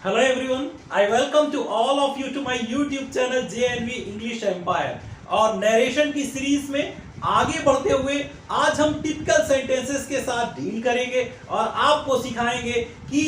Hello everyone, I welcome to all of you to my YouTube channel JNV English Empire। और narration की series में आगे बढ़ते हुए आज हम टिपिकल सेंटेंसेस के साथ डील करेंगे और आपको सिखाएंगे कि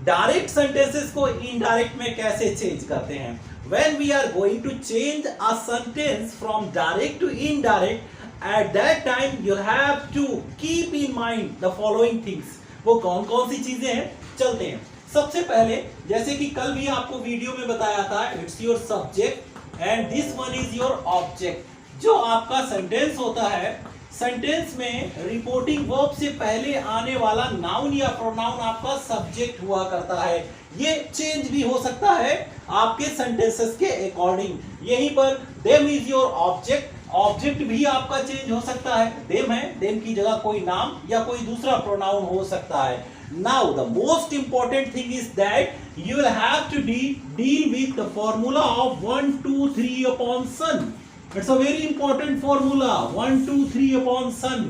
डायरेक्ट सेंटेंसेस को इनडायरेक्ट में कैसे चेंज करते हैं। When we are going to change a sentence from direct to indirect, at that time you have to keep in mind the following things। वो कौन कौन सी चीजें हैं, चलते हैं। सबसे पहले जैसे कि कल भी आपको वीडियो में बताया था, it's your subject and this one is your object. जो आपका सेंटेंस होता है, सेंटेंस में रिपोर्टिंग वर्ब से पहले आने वाला नाउन या प्रोनाउन आपका सब्जेक्ट हुआ करता है। ये चेंज भी हो सकता है आपके सेंटेंसेस के अकॉर्डिंग। यहीं per them is your object, object भी आपका चेंज हो सकता है। देम है, देम की जगह कोई नाम या कोई दूसरा प्रोनाउन हो सकता है। Now the most important thing is that you will have to deal with the formula of 1 2 3 upon sun। It's a very important formula, 1 2 3 upon sun।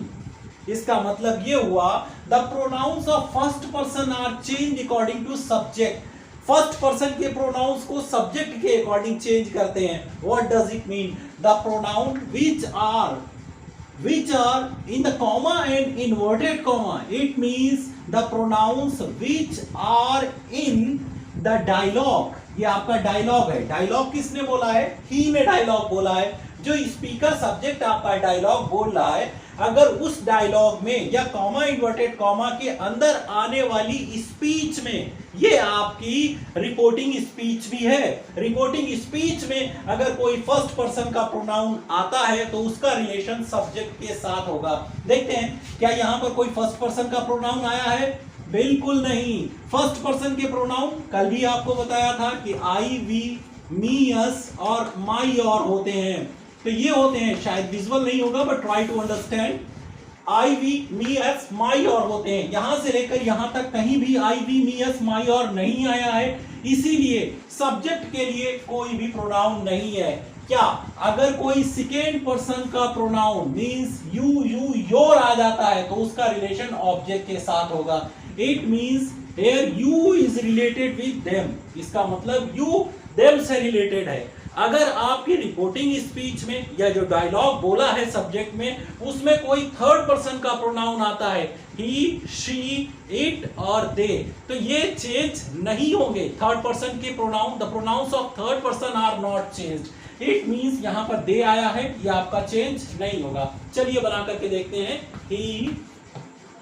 इसका मतलब ये हुआ the pronouns of first person are changed according to subject। First person के pronounce को subject के according change करते हैं। What does it mean? The pronoun which are in the comma and inverted comma, it means the pronouns which are in the dialogue। ये आपका dialogue है। Dialogue किसने बोला है? ही ने डायलॉग बोला है। जो स्पीकर सब्जेक्ट आपका डायलॉग बोल रहा है, अगर उस डायलॉग में या कॉमा इन्वर्टेड कॉमा के अंदर आने वाली स्पीच में, ये आपकी रिपोर्टिंग स्पीच भी है। रिपोर्टिंग स्पीच में अगर कोई फर्स्ट पर्सन का प्रोनाउन आता है तो उसका रिलेशन सब्जेक्ट के साथ होगा। देखते हैं क्या यहां पर कोई फर्स्ट पर्सन का प्रोनाउन आया है? बिल्कुल नहीं। फर्स्ट पर्सन के प्रोनाउन कल भी आपको बताया था कि आई, वी, मी, अस और माई, और होते हैं। तो ये होते हैं, शायद विजुअल नहीं होगा but try to understand. I, we, me, us, my, और होते हैं। यहां से लेकर यहां तक कहीं भी आई, वी, मी, एस, माई, और नहीं आया है, इसीलिए सब्जेक्ट के लिए कोई भी प्रोनाउन नहीं है। क्या अगर कोई सेकेंड पर्सन का प्रोनाउन मींस यू, योर आ जाता है तो उसका रिलेशन ऑब्जेक्ट के साथ होगा। It means here you is related with them. इसका मतलब यू देम से रिलेटेड है। अगर आपकी रिपोर्टिंग स्पीच में या जो डायलॉग बोला है सब्जेक्ट में, उसमें कोई थर्ड पर्सन का प्रोनाउन आता है, ही, शी, इट और दे, तो ये चेंज नहीं होंगे। थर्ड पर्सन के pronoun, the pronouns of third person are not changed. It means यहां पर दे आया है, ये आपका चेंज नहीं होगा। चलिए बना करके देखते हैं। ही,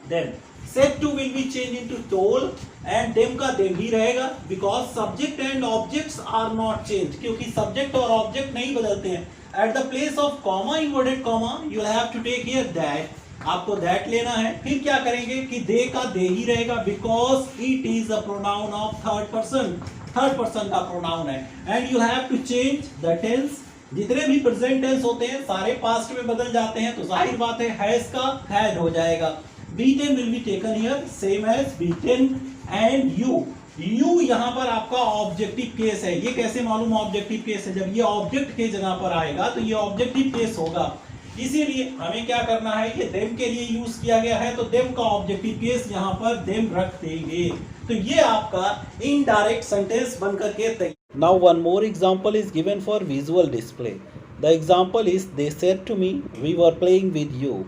them. Said to will be changed into told and them का them ही रहेगा because subject and objects are not changed, क्योंकि subject और object नहीं बदलते हैं। At the place of comma inverted comma you will have to take here that, आपको that लेना है। फिर क्या करेंगे कि they का they ही रहेगा because it is a pronoun of third person, third person का प्रोनाउन है। And you have to change the tense। जितने भी प्रेजेंट टेंस होते हैं सारे पास्ट में बदल जाते हैं, तो जाहिर बात है हैज का हैड हो जाएगा। beaten will be taken here same as beaten and you यहां पर आपका ऑब्जेक्टिव केस है। ये कैसे मालूम ऑब्जेक्टिव केस है? जब ये ऑब्जेक्ट के जगह पर आएगा तो ये ऑब्जेक्टिव केस होगा। इसीलिए हमें क्या करना है, ये देम के लिए यूज किया गया है तो देम का ऑब्जेक्टिव केस यहां पर देम रख देंगे। तो ये आपका इनडायरेक्ट सेंटेंस बनकर के तैयार। Now one more example is given for visual display. The example is they said to me we were playing with you.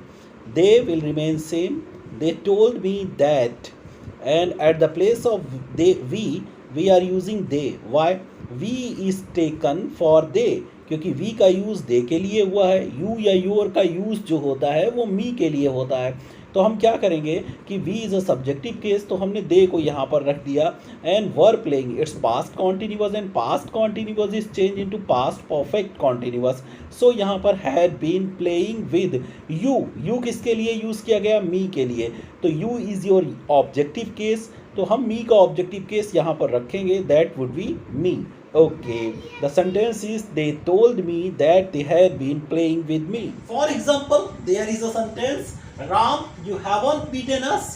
They will remain same. They told me that, and at the place of they, we are using they। Why? We is taken for they, क्योंकि we का use they के लिए हुआ है। you या your का use जो होता है वो me के लिए होता है। तो हम क्या करेंगे कि we is a subjective case, तो हमने they को यहाँ पर रख दिया। and were playing, it's past continuous and past continuous is changed into past perfect continuous। so यहाँ पर had been playing with you किसके लिए यूज किया गया? me के लिए। तो you is your objective case, तो हम me का objective case यहाँ पर रखेंगे, that would be me। okay, the sentence is they told me that they had been playing with me। for example, there is a sentence, Ram, you haven't beaten us,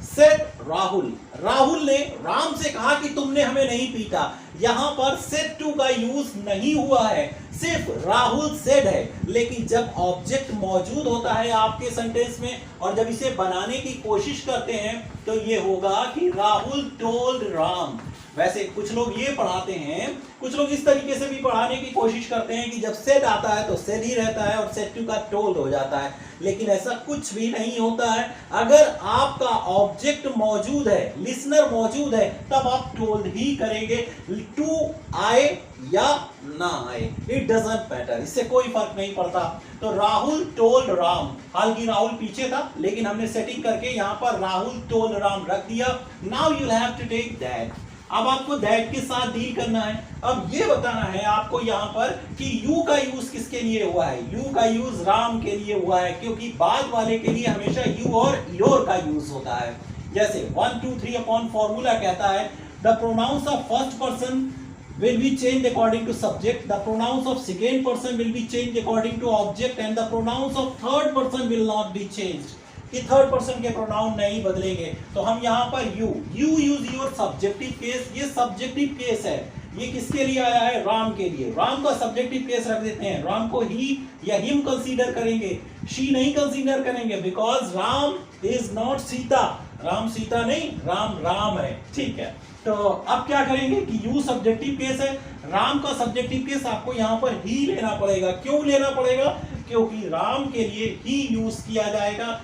said Rahul। Rahul ने राम से कहा कि तुमने हमें नहीं पीटा। यहां पर said to का यूज नहीं हुआ है, सिर्फ राहुल said है। लेकिन जब ऑब्जेक्ट मौजूद होता है आपके सेंटेंस में और जब इसे बनाने की कोशिश करते हैं तो ये होगा कि राहुल टोल्ड राम। वैसे कुछ लोग ये पढ़ाते हैं, कुछ लोग इस तरीके से भी पढ़ाने की कोशिश करते हैं कि जब सेड आता है तो सेड ही रहता है और सेड टू का टोल्ड हो जाता है, लेकिन ऐसा कुछ भी नहीं होता है। अगर आपका ऑब्जेक्ट मौजूद है, लिसनर मौजूद है, तब आप टोल्ड ही करेंगे, टू आए या ना आए, इट डजंट मैटर, इससे कोई फर्क नहीं पड़ता। तो राहुल टोल्ड राम, हालांकि राहुल पीछे था लेकिन हमने सेटिंग करके यहाँ पर राहुल टोल्ड राम रख दिया। Now you have to take that, अब आपको दैट के साथ डील करना है। अब ये बताना है आपको यहाँ पर कि यू का यूज किसके लिए हुआ है। यू का यूज राम के लिए हुआ है, क्योंकि बाद वाले के लिए हमेशा यू और योर का यूज होता है। जैसे 1 2 3 अपॉन फॉर्मूला कहता है the pronouns of first person will be changed according to subject, the pronouns of second person will be changed according to object, and the pronouns of third person will not be changed, कि third person के pronoun नहीं बदलेंगे। तो हम यहाँ पर you use your subjective case, ये subjective case है, ये किसके लिए आया है, राम के लिए। राम का सब्जेक्टिव केस रख देते हैं, राम को ही या हिम कंसीडर करेंगे, शी नहीं कंसीडर करेंगे, because Ram is not Sita, Ram Sita नहीं, राम राम है, ठीक है। तो अब क्या करेंगे कि यू सब्जेक्टिव केस है, राम का सब्जेक्टिव केस आपको यहाँ पर ही लेना पड़ेगा। क्यों लेना पड़ेगा, क्योंकि राम के लिए ही यूज किया जाएगा।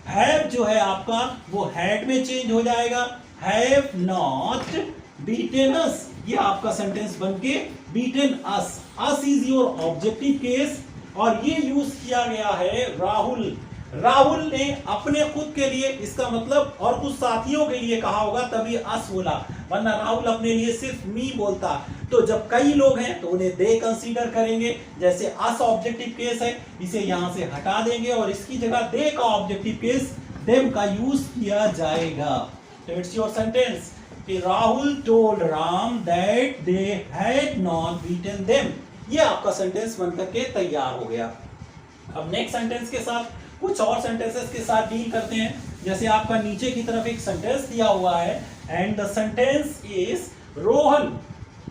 हैव जो है आपका वो हैड में चेंज हो जाएगा, हैव नॉट बीटन अस, ये आपका सेंटेंस बनके beaten us, us is your objective case, और ये यूज किया गया है राहुल। राहुल ने अपने खुद के लिए, इसका मतलब और कुछ साथियों के लिए कहा होगा तभी अस बोला, वरना राहुल अपने लिए सिर्फ मी बोलता। तो जब कई लोग हैं तो उन्हें दे कंसीडर करेंगे, जैसे अस ऑब्जेक्टिव केस है, इसे यहां से हटा देंगे और इसकी जगह दे का ऑब्जेक्टिव केस देम का यूज किया जाएगा। तो इट्स योर सेंटेंस कि Rahul told Ram that they had not beaten them, ये आपका सेंटेंस बनकर के तैयार हो गया। अब नेक्स्ट सेंटेंस के साथ कुछ और सेंटेंसेस के साथ डील करते हैं। जैसे आपका नीचे की तरफ एक सेंटेंस दिया हुआ है, and the sentence is Rohan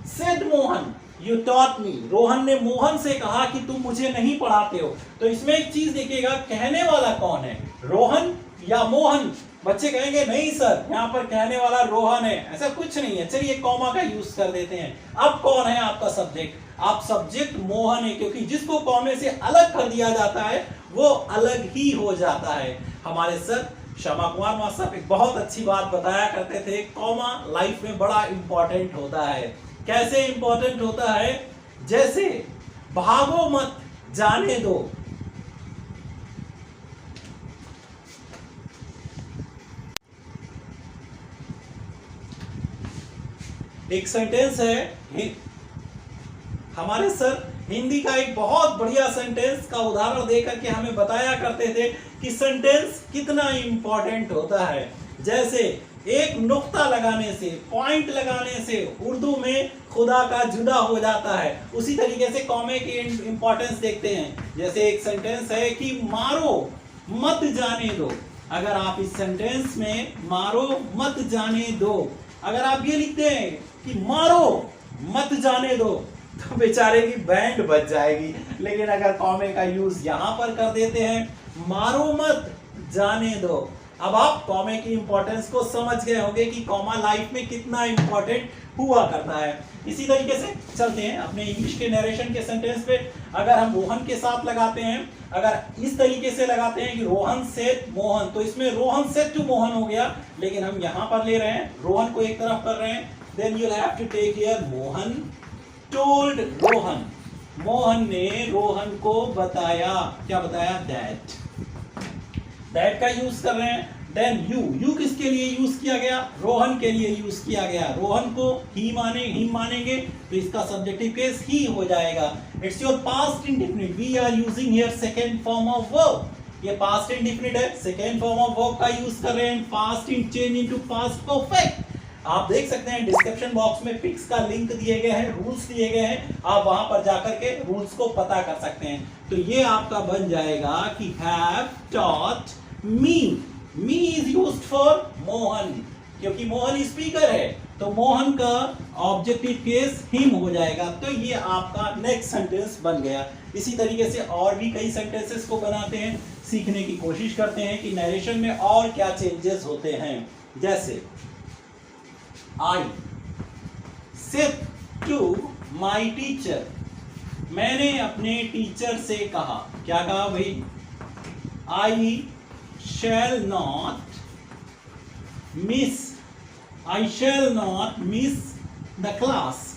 said Mohan you taught me, Rohan ने मोहन से कहा कि तुम मुझे नहीं पढ़ाते हो। तो इसमें एक चीज देखिएगा, कहने वाला कौन है, रोहन या मोहन। बच्चे कहेंगे नहीं सर यहाँ पर कहने वाला रोहन है, ऐसा कुछ नहीं है, चलिए कॉमा का यूज कर देते हैं। अब कौन है आपका सब्जेक्ट, आप सब्जेक्ट मोहन है, क्योंकि जिसको कॉमे से अलग कर दिया जाता है वो अलग ही हो जाता है। हमारे सर श्यामा कुमार मास्टर एक बहुत अच्छी बात बताया करते थे, कॉमा लाइफ में बड़ा इंपॉर्टेंट होता है। कैसे इंपॉर्टेंट होता है, जैसे भागो मत जाने दो, एक सेंटेंस है, हमारे सर हिंदी का एक बहुत बढ़िया सेंटेंस का उदाहरण देकर के हमें बताया करते थे कि सेंटेंस कितना इंपॉर्टेंट होता है। जैसे एक नुक्ता लगाने से, पॉइंट लगाने से उर्दू में खुदा का जुदा हो जाता है। उसी तरीके से कॉमे की इंपॉर्टेंस देखते हैं। जैसे एक सेंटेंस है कि मारो मत जाने दो, अगर आप इस सेंटेंस में मारो मत जाने दो, अगर आप ये लिखते हैं कि मारो मत जाने दो, तो बेचारे की बैंड बच जाएगी। लेकिन अगर कॉमे का यूज यहां पर कर देते हैं, मारो मत जाने दो, अब आप कॉमे की इंपॉर्टेंस को समझ गए होंगे कि कॉमा लाइफ में कितना इंपॉर्टेंट हुआ करता है। इसी तरीके से चलते हैं अपने इंग्लिश के नरेशन के सेंटेंस पे। अगर हम रोहन के साथ लगाते हैं, अगर इस तरीके से लगाते हैं कि रोहन सेड मोहन, तो इसमें रोहन सेड टू मोहन हो गया, लेकिन हम यहां पर ले रहे हैं, रोहन को एक तरफ कर रहे हैं, then you have to take here Mohan told Rohan, Mohan ने रोहन को बताया, क्या बताया, दैट, दैट का यूज कर रहे हैं। देन यू किसके लिए यूज किया गया, रोहन के लिए यूज किया गया, रोहन को ही मानेंगे तो इसका सब्जेक्टिव केस ही हो जाएगा। It's your past indefinite, we are using here second form of verb, ये पास्ट इंडेफिनिट है, सेकंड फॉर्म ऑफ वर्ब का यूज कर रहे हैं, past in change into past perfect. आप देख सकते हैं डिस्क्रिप्शन बॉक्स में पिक्स का लिंक दिए गए हैं, रूल्स दिए गए हैं, आप वहां पर जाकर के रूल्स को पता कर सकते हैं। तो ये आपका बन जाएगा कि have taught me, me is used for Mohan, क्योंकि मोहन स्पीकर है तो मोहन का ऑब्जेक्टिव केस हिम हो जाएगा। तो ये आपका नेक्स्ट सेंटेंस बन गया। इसी तरीके से और भी कई सेंटेंसेस को बनाते हैं, सीखने की कोशिश करते हैं कि नरेशन में और क्या चेंजेस होते हैं। जैसे I, said to my teacher, मैंने अपने टीचर से कहा, क्या कहा भाई, I shall not miss the class,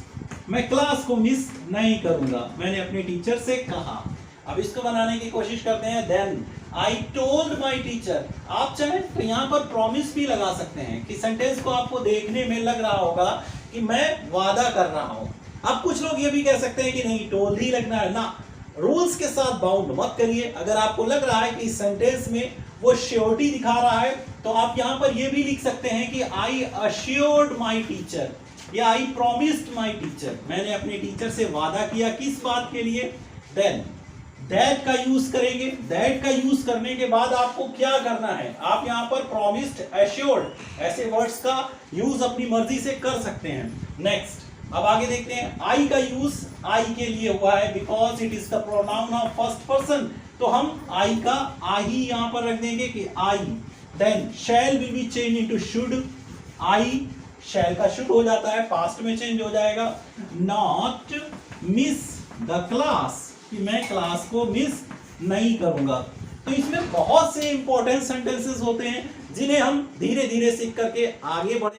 मैं क्लास को मिस नहीं करूंगा, मैंने अपने टीचर से कहा। अब इसको बनाने की कोशिश करते हैं। Then I told my teacher, आप चाहे तो यहाँ पर प्रॉमिस भी लगा सकते हैं कि सेंटेंस को आपको देखने में लग रहा होगा कि मैं वादा कर रहा हूं। अब कुछ लोग ये भी कह सकते हैं कि नहीं, टोल्ड ही लगना है ना, रूल्स के साथ बाउंड मत करिए। अगर आपको लग रहा है कि इस सेंटेंस में वो श्योरिटी दिखा रहा है तो आप यहां पर ये भी लिख सकते हैं कि आई अश्योर्ड माई टीचर या आई प्रॉमिस्ड माई टीचर, मैंने अपने टीचर से वादा किया, किस बात के लिए। देन दैट का यूज करेंगे। दैट का यूज करने के बाद आपको क्या करना है, आप यहां पर प्रॉमिस्ड, एश्योर्ड ऐसे वर्ड्स का यूज अपनी मर्जी से कर सकते हैं। नेक्स्ट, अब आगे देखते हैं। आई का यूज आई के लिए हुआ है because it is the pronoun of first person, तो हम आई का आई यहां पर रख देंगे कि I. Then shall will be change into should, I shall का शुड हो जाता है, पास्ट में चेंज हो जाएगा। नॉट मिस द क्लास, कि मैं क्लास को मिस नहीं करूंगा। तो इसमें बहुत से इंपॉर्टेंट सेंटेंसेस होते हैं जिन्हें हम धीरे धीरे सीख करके आगे बढ़े।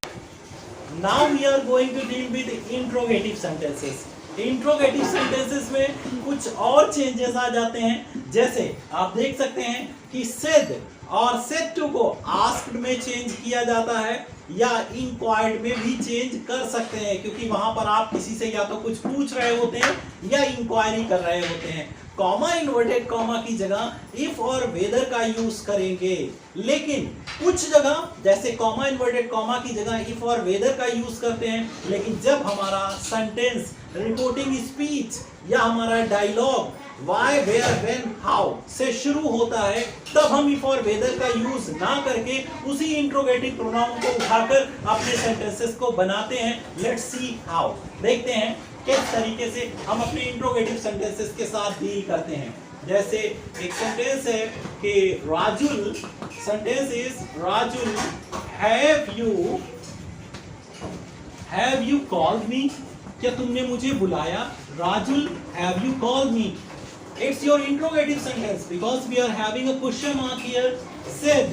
Now we are going to deal with interrogative sentences. Interrogative sentences में कुछ और चेंजेस आ जाते हैं, जैसे आप देख सकते हैं कि सेड और सेड टू को आस्क्ड में चेंज किया जाता है या इंक्वायर्ड में भी चेंज कर सकते हैं, क्योंकि वहां पर आप किसी से या तो कुछ पूछ रहे होते हैं या इंक्वायरी कर रहे होते हैं। कॉमा, इन्वर्टेड कॉमा की जगह इफ और वेदर का यूज करेंगे, लेकिन कुछ जगह जैसे कॉमा, इन्वर्टेड कॉमा की जगह इफ और वेदर का यूज करते हैं, लेकिन जब हमारा सेंटेंस, रिपोर्टिंग स्पीच या हमारा dialogue why, where, when, how से शुरू होता है, तब हम इफ और वेदर का यूज ना करके उसी इंट्रोगेटिव प्रोनाउन को उठाकर अपने सेंटेंसेस को बनाते हैं। लेट्स सी हाउ, देखते हैं किस तरीके से हम अपने इंट्रोगेटिव सेंटेंसेस के साथ डील करते हैं। जैसे एक सेंटेंस है कि Rajul, sentence is Rajul have you called me, क्या तुमने मुझे बुलाया। Rajul have you called me, it's your interrogative sentence because we are having a question mark here. Said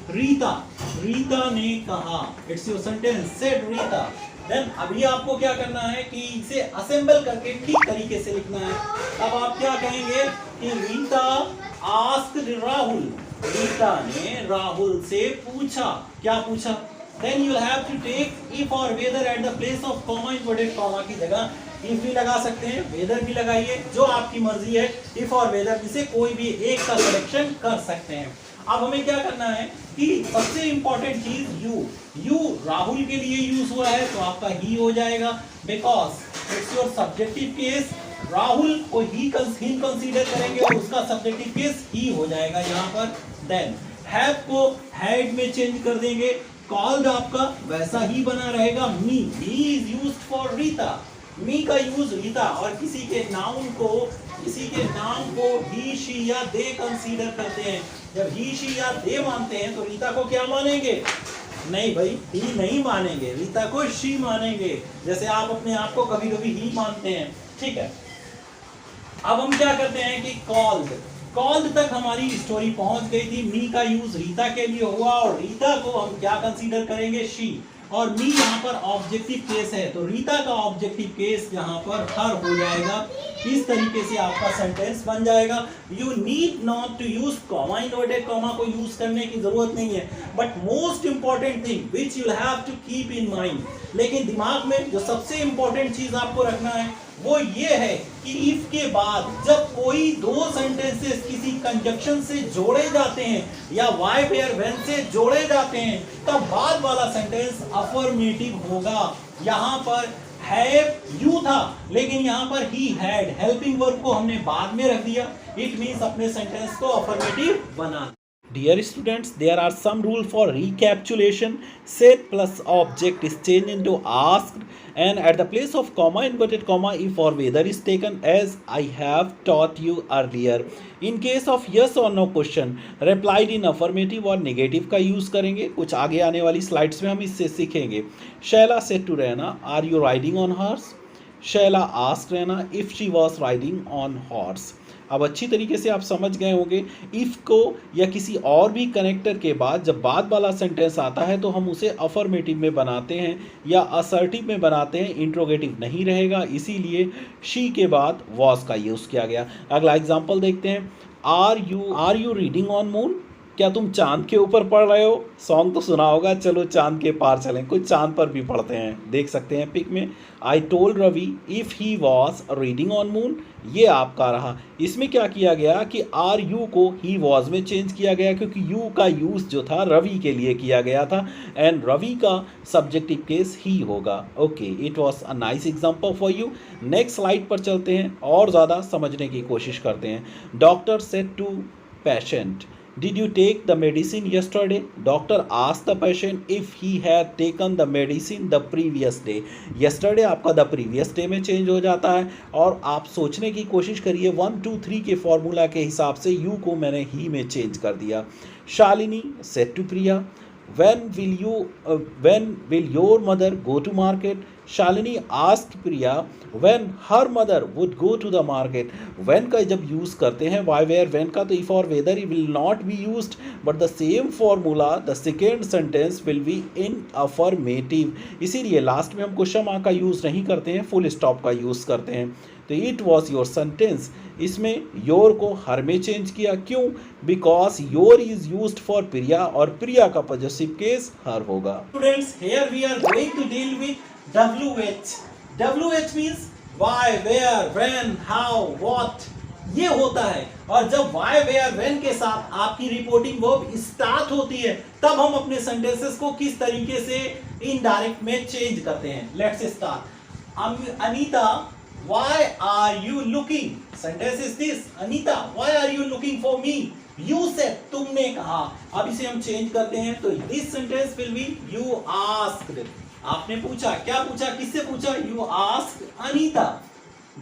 Rita, Rita ने कहा, it's your sentence, said Rita. Then अभी आपको क्या करना है कि इसे असेंबल करके ठीक तरीके से लिखना है। अब आप क्या कहेंगे कि रीता asked राहुल, रीता ने राहुल से पूछा, क्या पूछा। Then you will have to take if or whether at the place of comma, inverted comma की जगह if भी लगा सकते हैं, वेदर भी लगाइए, जो आपकी मर्जी है। इफ और वेदर में से कोई भी एक का सिलेक्शन कर सकते हैं। अब हमें क्या करना है कि सबसे इंपॉर्टेंट चीज यू राहुल के लिए यूज हुआ है तो आपका ही हो जाएगा, because it's your subjective case. Rahul को ही कंसीडर करेंगे और उसका सब्जेक्टिव केस ही हो जाएगा यहाँ पर। देन हैव को हैड में चेंज कर देंगे, कॉल्ड आपका वैसा ही बना रहेगा। Me is used for Rita, me का यूज रीता, और किसी के नाम को ही, शी या दे कंसीडर करते हैं। जब ही, शी या दे मानते हैं तो रीता को क्या मानेंगे, नहीं भाई ही नहीं मानेंगे, रीता को शी मानेंगे, जैसे आप अपने आप को कभी कभी ही मानते हैं, ठीक है। अब हम क्या करते हैं कि कॉल्ड तक हमारी स्टोरी पहुंच गई थी। मी का यूज रीता के लिए हुआ और रीता को हम क्या कंसीडर करेंगे, शी, और मी यहाँ पर ऑब्जेक्टिव केस है तो रीता का ऑब्जेक्टिव केस यहाँ पर हर हो जाएगा। इस तरीके से आपका सेंटेंस बन जाएगा। You need not to use comma, inverted comma को यूज करने की जरूरत नहीं है, but most important thing which you have to keep in mind, लेकिन दिमाग में जो सबसे इंपॉर्टेंट चीज आपको रखना है वो ये है कि इफ के बाद जब कोई दो सेंटेंसेस किसी कंजक्शन से जोड़े जाते हैं या वाई, वेयर, व्हेन से जोड़े जाते हैं तब बाद वाला सेंटेंस अफर्मेटिव होगा। यहाँ पर हैव यू था लेकिन यहाँ पर ही हैड, हेल्पिंग वर्ब को हमने बाद में रख दिया, इट मींस अपने सेंटेंस को अफर्मेटिव बना। Dear students, there are some rules for recapitulation. Set plus object is changed into asked, and at the place of comma, inverted comma, if or whether is taken, as I have taught you earlier. In case of yes or no question, replied in affirmative और negative का use करेंगे. कुछ आगे आने वाली slides में हम इससे सीखेंगे. Shaila said to Rana, are you riding on horse? Shaila asked Rana if she was riding on horse. अब अच्छी तरीके से आप समझ गए होंगे. इफ़ को या किसी और भी कनेक्टर के बाद जब बाद वाला सेंटेंस आता है तो हम उसे अफर्मेटिव में बनाते हैं या असर्टिव में बनाते हैं, इंट्रोगेटिव नहीं रहेगा, इसीलिए शी के बाद वॉज का यूज़ किया गया. अगला एग्जाम्पल देखते हैं. Are you reading on moon? क्या तुम चांद के ऊपर पढ़ रहे हो? सॉन्ग तो सुना होगा, चलो चांद के पार चलें. कुछ चांद पर भी पढ़ते हैं, देख सकते हैं पिक में. I told Ravi if he was reading on moon. ये आपका रहा. इसमें क्या किया गया कि आर यू को ही वॉज में चेंज किया गया क्योंकि यू का यूज़ जो था रवि के लिए किया गया था, एंड रवि का सब्जेक्टिव केस ही होगा. Okay, it was a nice example for you. Next slide पर चलते हैं और ज़्यादा समझने की कोशिश करते हैं. Doctor said to patient, did you take the medicine yesterday? Doctor asked the patient if he had taken the medicine the previous day. Yesterday आपका the previous day में चेंज हो जाता है और आप सोचने की कोशिश करिए 1 2 3 के फॉर्मूला के हिसाब से you को मैंने ही में चेंज कर दिया. Shalini said to Priya, when will your mother go to market? Shalini asked Priya when her mother would go to the market. When का जब यूज़ करते हैं why where when का तो if or whether will not be used, but the same formula the second sentence will be in affirmative. इसीलिए last में हम question mark का यूज़ नहीं करते हैं, फुल स्टॉप का यूज़ करते हैं. तो इट वॉज योर सेंटेंस, इसमें योर को हर में चेंज किया. क्यों? Because your is used for Priya और प्रिया का पॉजिटिव केस हर होगा. Students, here we are going to deal with WH. WH मीन्स why, where, when, how, what. ये होता है. और जब why, where, when के साथ आपकी रिपोर्टिंग वर्ब स्टार्ट होती है तब हम अपने सेंटेंसेस को किस तरीके से इनडायरेक्ट में चेंज करते हैं. Let's start. Anita, why are you looking? Sentence is this. Anita, why are you looking for me? You said, तुमने कहा. अब इसे हम चेंज करते हैं तो this sentence will be you asked. आपने पूछा. क्या पूछा? किससे पूछा? You asked Anita.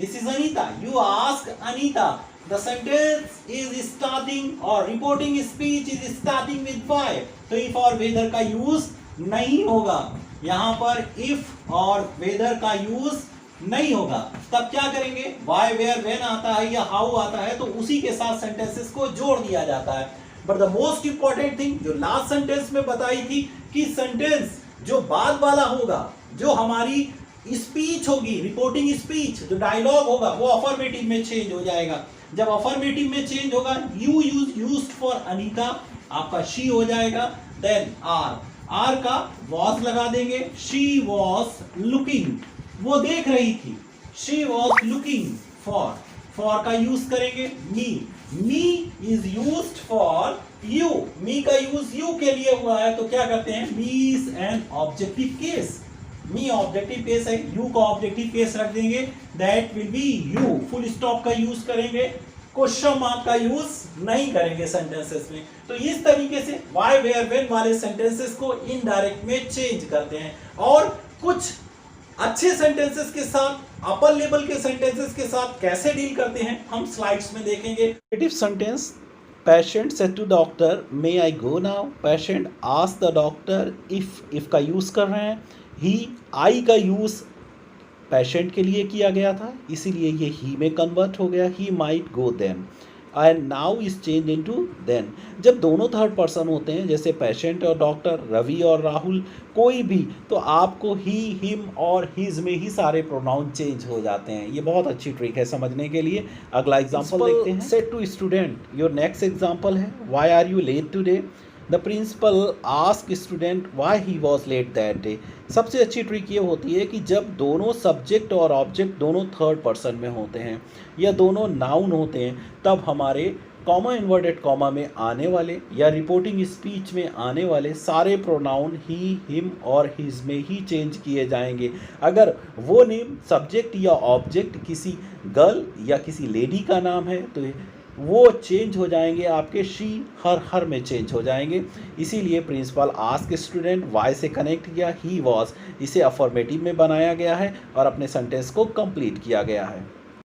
This is Anita. You asked Anita. The sentence is starting or reporting speech is starting with why. तो if और whether का यूज नहीं होगा. यहाँ पर if और whether का यूज नहीं होगा. तब क्या करेंगे? why, where, when आता है या how आता है तो उसी के साथ सेंटेंसेस को जोड़ दिया जाता है. But the most important thing जो लास्ट सेंटेंस में बताई थी कि सेंटेंस जो बाद वाला होगा, जो हमारी स्पीच होगी, रिपोर्टिंग स्पीच, जो डायलॉग होगा वो अफर्मेटिव में चेंज हो जाएगा. जब अफर्मेटिव में चेंज होगा यू यूज्ड फॉर अनीता, आपका शी हो जाएगा. देन आर का वॉज लगा देंगे. शी वॉज लुकिंग, वो देख रही थी. शी वॉज लुकिंग फॉर का यूज करेंगे. Me is used for you. Me का यूज यू के लिए हुआ है तो क्या करते हैं? Me is an objective case. Me objective case है, यू का ऑब्जेक्टिव केस रख देंगे. That will be you. Full stop का यूज करेंगे, क्वेश्चन मार्क का यूज नहीं करेंगे सेंटेंसेस में. तो इस तरीके से वाई, वेयर, व्हेन वाले सेंटेंसेस को इनडायरेक्ट में चेंज करते हैं. और कुछ अच्छे सेंटेंसेस के साथ, अपर लेवल के सेंटेंसेस के साथ कैसे डील करते हैं हम स्लाइड्स में देखेंगे. Negative sentence. Patient said to doctor, may I go now? Patient asked the doctor if का यूज़ कर रहे हैं. ही, I का यूज़ पेशेंट के लिए किया गया था इसीलिए ये ही में कन्वर्ट हो गया. He might go then and now is change into then. जब दोनों थर्ड पर्सन होते हैं जैसे पेशेंट और डॉक्टर, रवि और राहुल, कोई भी, तो आपको ही, हिम और हिज में ही सारे प्रोनाउन चेंज हो जाते हैं. ये बहुत अच्छी ट्रिक है समझने के लिए. अगला एग्जांपल देखते हैं. Said to student, your next example है why are you late today. The principal ask student why he was late that day. सबसे अच्छी ट्रिक ये होती है कि जब दोनों सब्जेक्ट और ऑब्जेक्ट दोनों थर्ड पर्सन में होते हैं या दोनों नाउन होते हैं तब हमारे कॉमा इन्वर्टेड कॉमा में आने वाले या रिपोर्टिंग स्पीच में आने वाले सारे प्रोनाउन ही, हिम और हिज में ही चेंज किए जाएंगे. अगर वो नेम सब्जेक्ट या ऑब्जेक्ट किसी गर्ल या किसी लेडी का नाम है तो वो चेंज हो जाएंगे, आपके शी हर में चेंज हो जाएंगे। इसीलिए प्रिंसिपल आस्क स्टूडेंट वाई से कनेक्ट किया ही वॉज, इसे अफर्मेटिव में बनाया गया है और अपने सेंटेंस को कंप्लीट किया गया है।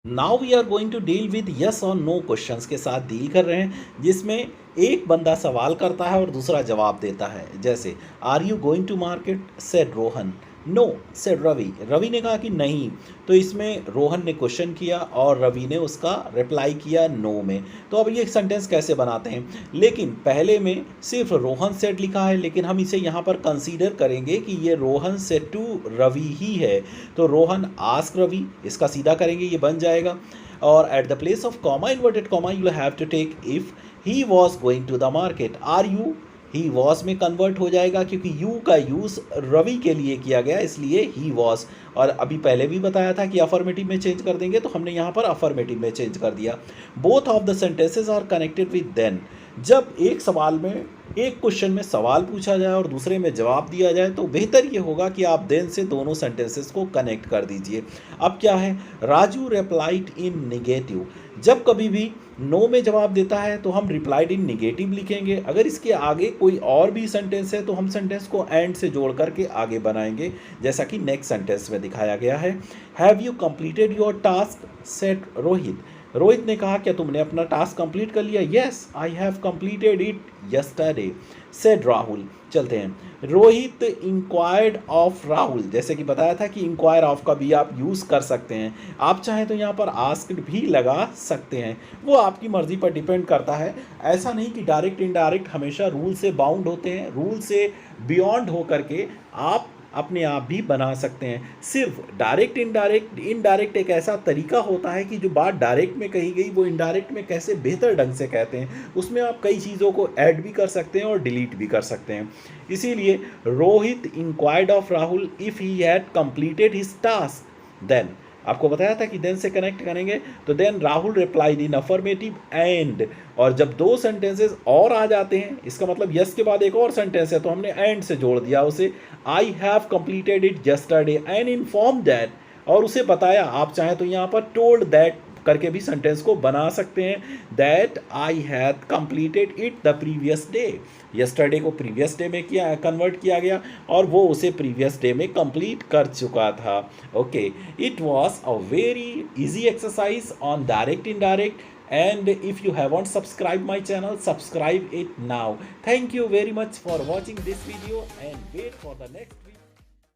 Now we are going to deal with yes और नो क्वेश्चंस के साथ डील कर रहे हैं, जिसमें एक बंदा सवाल करता है और दूसरा जवाब देता है। जैसे are you going to market, said Rohan. No, said Ravi. Ravi ने कहा कि नहीं, तो इसमें रोहन ने क्वेश्चन किया और रवि ने उसका रिप्लाई किया नो में। तो अब ये सेंटेंस कैसे बनाते हैं, लेकिन पहले में सिर्फ रोहन सेड लिखा है, लेकिन हम इसे यहाँ पर कंसीडर करेंगे कि ये रोहन सेड टू रवि ही है। तो रोहन आस्क रवि, इसका सीधा करेंगे, ये बन जाएगा। और at the place of comma, inverted comma, you have to take if he was going to the market. Are you he was में कन्वर्ट हो जाएगा, क्योंकि यू का यूज़ रवि के लिए किया गया, इसलिए ही वॉज। और अभी पहले भी बताया था कि अफर्मेटिव में चेंज कर देंगे, तो हमने यहाँ पर अफर्मेटिव में चेंज कर दिया। Both of the sentences are connected with then. जब एक सवाल में, एक क्वेश्चन में सवाल पूछा जाए और दूसरे में जवाब दिया जाए, तो बेहतर ये होगा कि आप देन से दोनों सेंटेंसेस को कनेक्ट कर दीजिए। अब क्या है, राजू रिप्लाइड इन निगेटिव। जब कभी भी नो में जवाब देता है तो हम रिप्लाइड इन निगेटिव लिखेंगे। अगर इसके आगे कोई और भी सेंटेंस है तो हम सेंटेंस को एंड से जोड़ करके आगे बनाएंगे, जैसा कि नेक्स्ट सेंटेंस में दिखाया गया है। Have you completed your task, said Rohit. Rohit ने कहा क्या तुमने अपना टास्क कंप्लीट कर लिया? Yes, I have completed it yesterday, said Rahul. चलते हैं। रोहित इंक्वायर्ड ऑफ राहुल, जैसे कि बताया था कि इंक्वायर ऑफ का भी आप यूज़ कर सकते हैं। आप चाहें तो यहाँ पर आस्क्ड भी लगा सकते हैं, वो आपकी मर्ज़ी पर डिपेंड करता है। ऐसा नहीं कि डायरेक्ट इनडायरेक्ट हमेशा रूल से बाउंड होते हैं, रूल से बियॉन्ड हो करके आप अपने आप भी बना सकते हैं। सिर्फ डायरेक्ट इनडायरेक्ट एक ऐसा तरीका होता है कि जो बात डायरेक्ट में कही गई वो इनडायरेक्ट में कैसे बेहतर ढंग से कहते हैं, उसमें आप कई चीज़ों को ऐड भी कर सकते हैं और डिलीट भी कर सकते हैं। इसीलिए Rohit inquired of Rahul if he had completed his task then, आपको बताया था कि देन से कनेक्ट करेंगे, तो then Rahul replied in affirmative and. और जब दो सेंटेंसेस और आ जाते हैं, इसका मतलब यस के बाद एक और सेंटेंस है, तो हमने एंड से जोड़ दिया उसे। I have completed it yesterday and inform that, और उसे बताया। आप चाहें तो यहाँ पर टोल्ड दैट करके भी सेंटेंस को बना सकते हैं, that I had completed it the previous day. Yesterday को प्रीवियस डे में किया, कन्वर्ट किया गया, और वो उसे प्रीवियस डे में कंप्लीट कर चुका था। Okay, it was a very easy exercise on direct indirect, and if you haven't subscribed my channel, subscribe it now. Thank you very much for watching this video and wait for the next